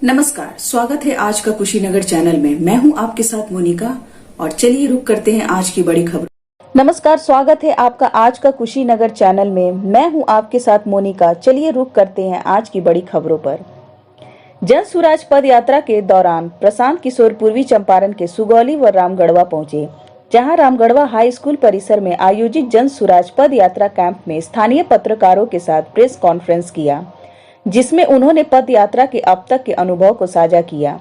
नमस्कार, स्वागत है आज का कुशीनगर चैनल में। मैं हूं आपके साथ मोनिका और चलिए रुक करते हैं आज की बड़ी खबर। नमस्कार, स्वागत है आपका आज का कुशीनगर चैनल में। मैं हूं आपके साथ मोनिका। चलिए रुक करते हैं आज की बड़ी खबरों पर। जन सुराज पद यात्रा के दौरान प्रशांत किशोर पूर्वी चंपारण के सुगौली व रामगढ़वा पहुंचे, जहां रामगढ़वा हाई स्कूल परिसर में आयोजित जन सुराज पद यात्रा कैंप में स्थानीय पत्रकारों के साथ प्रेस कॉन्फ्रेंस किया, जिसमें उन्होंने पद यात्रा के अब तक के अनुभव को साझा किया।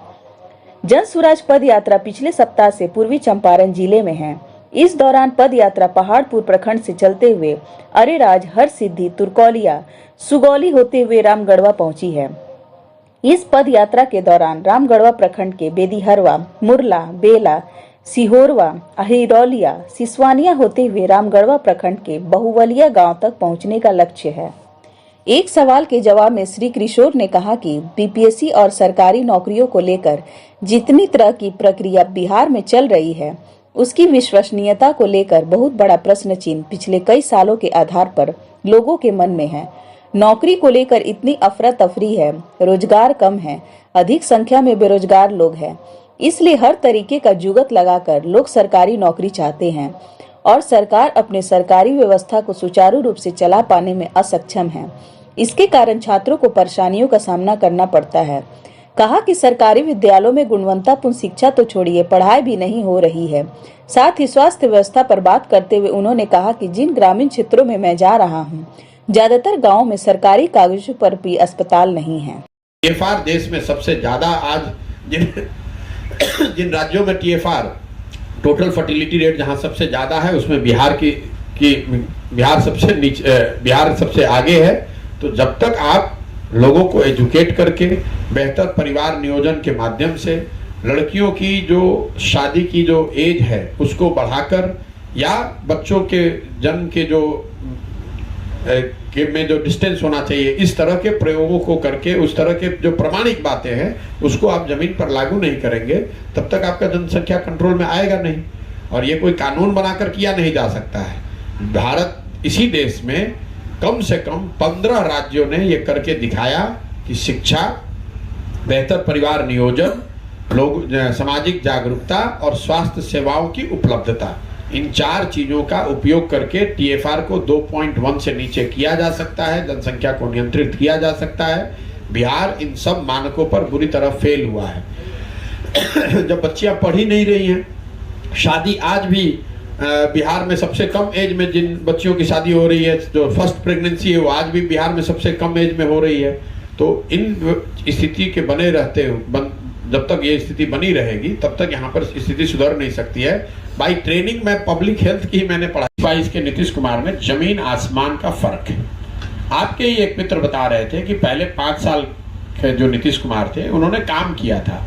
जन सुराज पद यात्रा पिछले सप्ताह से पूर्वी चंपारण जिले में है। इस दौरान पद यात्रा पहाड़पुर प्रखंड से चलते हुए अरेराज, हरसिद्धि, तुरकौलिया, सुगौली होते हुए रामगढ़वा पहुंची है। इस पद यात्रा के दौरान रामगढ़वा प्रखंड के बेदीहरवा, मुरला, बेला, सिहोरवा, अहिरौलिया, सिसवानिया होते हुए रामगढ़वा प्रखंड के बहुवलिया गांव तक पहुंचने का लक्ष्य है। एक सवाल के जवाब में श्री किशोर ने कहा कि बीपीएससी और सरकारी नौकरियों को लेकर जितनी तरह की प्रक्रिया बिहार में चल रही है, उसकी विश्वसनीयता को लेकर बहुत बड़ा प्रश्न चिन्ह पिछले कई सालों के आधार पर लोगों के मन में है। नौकरी को लेकर इतनी अफरा तफरी है, रोजगार कम है, अधिक संख्या में बेरोजगार लोग हैं, इसलिए हर तरीके का जुगत लगाकर लोग सरकारी नौकरी चाहते हैं और सरकार अपने सरकारी व्यवस्था को सुचारू रूप से चला पाने में असक्षम है। इसके कारण छात्रों को परेशानियों का सामना करना पड़ता है। कहा कि सरकारी विद्यालयों में गुणवत्तापूर्ण शिक्षा तो छोड़िए, पढ़ाई भी नहीं हो रही है। साथ ही स्वास्थ्य व्यवस्था पर बात करते हुए उन्होंने कहा कि जिन ग्रामीण क्षेत्रों में मैं जा रहा हूँ, ज्यादातर गाँव में सरकारी कागजों पर भी अस्पताल नहीं है। टीएफआर देश में सबसे ज्यादा आज जिन राज्यों में टीएफआर टोटल फर्टिलिटी रेट जहां सबसे ज्यादा है, उसमें बिहार सबसे आगे है। तो जब तक आप लोगों को एजुकेट करके बेहतर परिवार नियोजन के माध्यम से लड़कियों की जो शादी की जो एज है उसको बढ़ाकर, या बच्चों के जन्म के में जो डिस्टेंस होना चाहिए, इस तरह के प्रयोगों को करके उस तरह के जो प्रमाणिक बातें हैं उसको आप जमीन पर लागू नहीं करेंगे, तब तक आपका जनसंख्या कंट्रोल में आएगा नहीं। और ये कोई कानून बनाकर किया नहीं जा सकता है। भारत इसी देश में कम से कम 15 राज्यों ने ये करके दिखाया कि शिक्षा, बेहतर परिवार नियोजन, लोग सामाजिक जागरूकता और स्वास्थ्य सेवाओं की उपलब्धता, इन 4 चीजों का उपयोग करके टीएफआर को 2.1 से नीचे किया जा सकता है, जनसंख्या को नियंत्रित किया जा सकता है। बिहार इन सब मानकों पर बुरी तरह फेल हुआ है। जब बच्चियां पढ़ ही नहीं रही हैं, शादी आज भी बिहार में सबसे कम एज में जिन बच्चियों की शादी हो रही है, जो फर्स्ट प्रेगनेंसी है, वो आज भी बिहार में सबसे कम एज में हो रही है। तो इन स्थिति के बने रहते जब तक ये स्थिति बनी रहेगी तब तक यहाँ पर स्थिति सुधर नहीं सकती है। बाई ट्रेनिंग में पब्लिक हेल्थ की मैंने पढ़ाई। 22 के नीतीश कुमार में जमीन आसमान का फर्क है। आपके ही एक मित्र बता रहे थे कि पहले 5 साल के जो नीतीश कुमार थे उन्होंने काम किया था,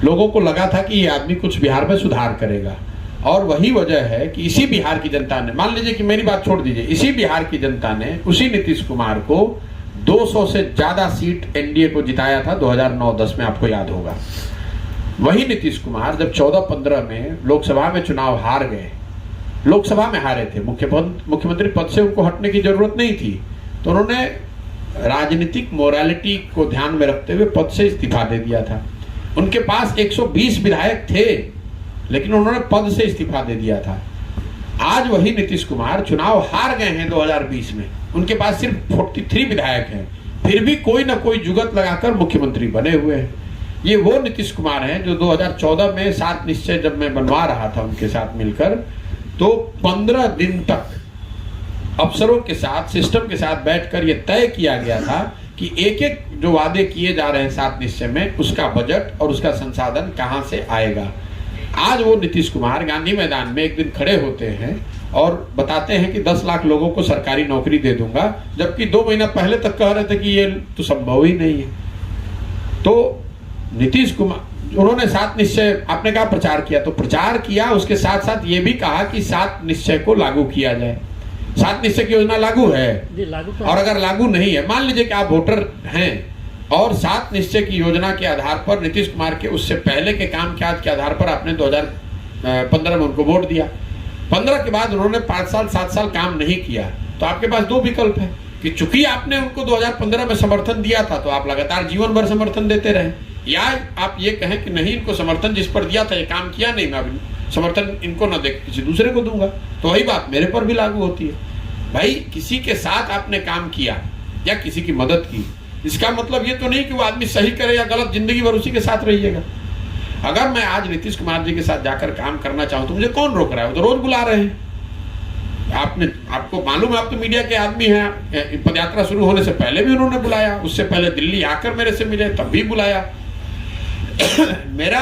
लोगों को लगा था कि ये आदमी कुछ बिहार में सुधार करेगा, और वही वजह है कि इसी बिहार की जनता ने, मान लीजिए कि मेरी बात छोड़ दीजिए, इसी बिहार की जनता ने उसी नीतीश कुमार को 200 से ज्यादा सीट एनडीए को जिताया था 2009-10 में, आपको याद होगा। वही नीतीश कुमार जब 14-15 में लोकसभा में चुनाव हार गए, लोकसभा में हारे थे, मुख्यमंत्री पद से उनको हटने की जरूरत नहीं थी, तो उन्होंने राजनीतिक मोरालिटी को ध्यान में रखते हुए पद से इस्तीफा दे दिया था। उनके पास 120 विधायक थे, लेकिन उन्होंने पद से इस्तीफा दे दिया था। आज वही नीतीश कुमार चुनाव हार गए हैं 2020 में, उनके पास सिर्फ 43 विधायक हैं, फिर भी कोई ना कोई जुगत लगाकर मुख्यमंत्री बने हुए हैं। ये वो नीतीश कुमार हैं जो 2014 में 7 निश्चय जब मैं बनवा रहा था उनके साथ मिलकर, तो 15 दिन तक अफसरों के साथ, सिस्टम के साथ बैठकर ये तय किया गया था कि एक एक जो वादे किए जा रहे हैं 7 निश्चय में, उसका बजट और उसका संसाधन कहां से आएगा। आज वो नीतीश कुमार गांधी मैदान में एक दिन खड़े होते हैं और बताते हैं कि 10 लाख लोगों को सरकारी नौकरी दे दूंगा, जबकि 2 महीना पहले तक कह रहे थे कि ये तो संभव ही नहीं है। तो नीतीश कुमार, उन्होंने 7 निश्चय, आपने कहा प्रचार किया, तो प्रचार किया, उसके साथ साथ ये भी कहा कि 7 निश्चय को लागू किया जाए। 7 निश्चय की योजना लागू है जी, लागू और अगर लागू नहीं है, मान लीजिए कि आप वोटर हैं और 7 निश्चय की योजना के आधार पर नीतीश कुमार के उससे पहले के काम काज के आधार पर आपने 2015 में उनको वोट दिया, 15 के बाद उन्होंने 5 साल 7 साल काम नहीं किया, तो आपके पास 2 विकल्प है कि चूंकि आपने उनको 2015 में समर्थन दिया था तो आप लगातार जीवन भर समर्थन देते रहे, या आप ये कहें कि नहीं, इनको समर्थन जिस पर दिया था ये काम किया नहीं, मैं अभी समर्थन इनको न देख किसी दूसरे को दूंगा, तो वही बात मेरे पर भी लागू होती है। भाई किसी के साथ आपने काम किया या किसी की मदद की, इसका मतलब ये तो नहीं कि वो आदमी सही करे या गलत, जिंदगी भर उसी के साथ रहिएगा। अगर मैं आज नीतीश कुमार जी के साथ जाकर काम करना चाहूं तो मुझे कौन रोक रहा है? वो तो रोज बुला रहे हैं। आपको मालूम है, आप तो मीडिया के आदमी हैं, पदयात्रा शुरू होने से पहले भी उन्होंने बुलाया, उससे पहले दिल्ली आकर मेरे से मिले तब भी बुलाया। मेरा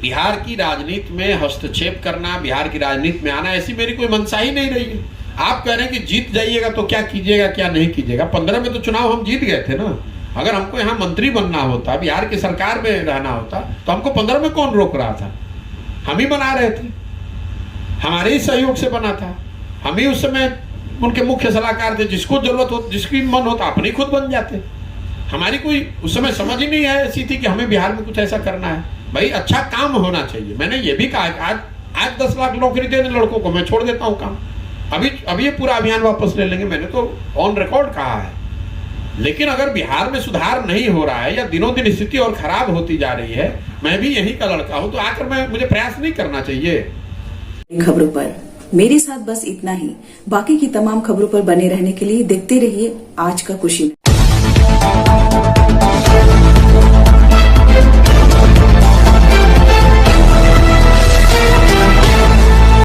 बिहार की राजनीति में हस्तक्षेप करना, बिहार की राजनीति में आना, ऐसी मेरी कोई मंशा ही नहीं रही है। आप कह रहे हैं कि जीत जाइएगा तो क्या कीजिएगा क्या नहीं कीजिएगा। 15 में तो चुनाव हम जीत गए थे ना। अगर हमको यहाँ मंत्री बनना होता, बिहार की सरकार में रहना होता, तो हमको 15 में कौन रोक रहा था? हम ही बना रहे थे, हमारे ही सहयोग से बना था। हम ही उस समय उनके मुख्य सलाहकार थे, जिसको जरूरत हो, जिसकी मन होता अपने खुद बन जाते। हमारी कोई उस समय समझ ही नहीं है ऐसी थी कि हमें बिहार में कुछ ऐसा करना है। भाई अच्छा काम होना चाहिए। मैंने ये भी कहा कि आज 10 लाख नौकरी दे दें लड़कों को, मैं छोड़ देता हूँ काम। अभी ये पूरा अभियान वापस ले लेंगे, मैंने तो ऑन रिकॉर्ड कहा है। लेकिन अगर बिहार में सुधार नहीं हो रहा है या दिनों दिन स्थिति और खराब होती जा रही है, मैं भी यहीं का लड़का हूं, तो आकर मुझे प्रयास नहीं करना चाहिए। खबरों पर मेरे साथ बस इतना ही। बाकी की तमाम खबरों पर बने रहने के लिए देखते रहिए आज का कुशी।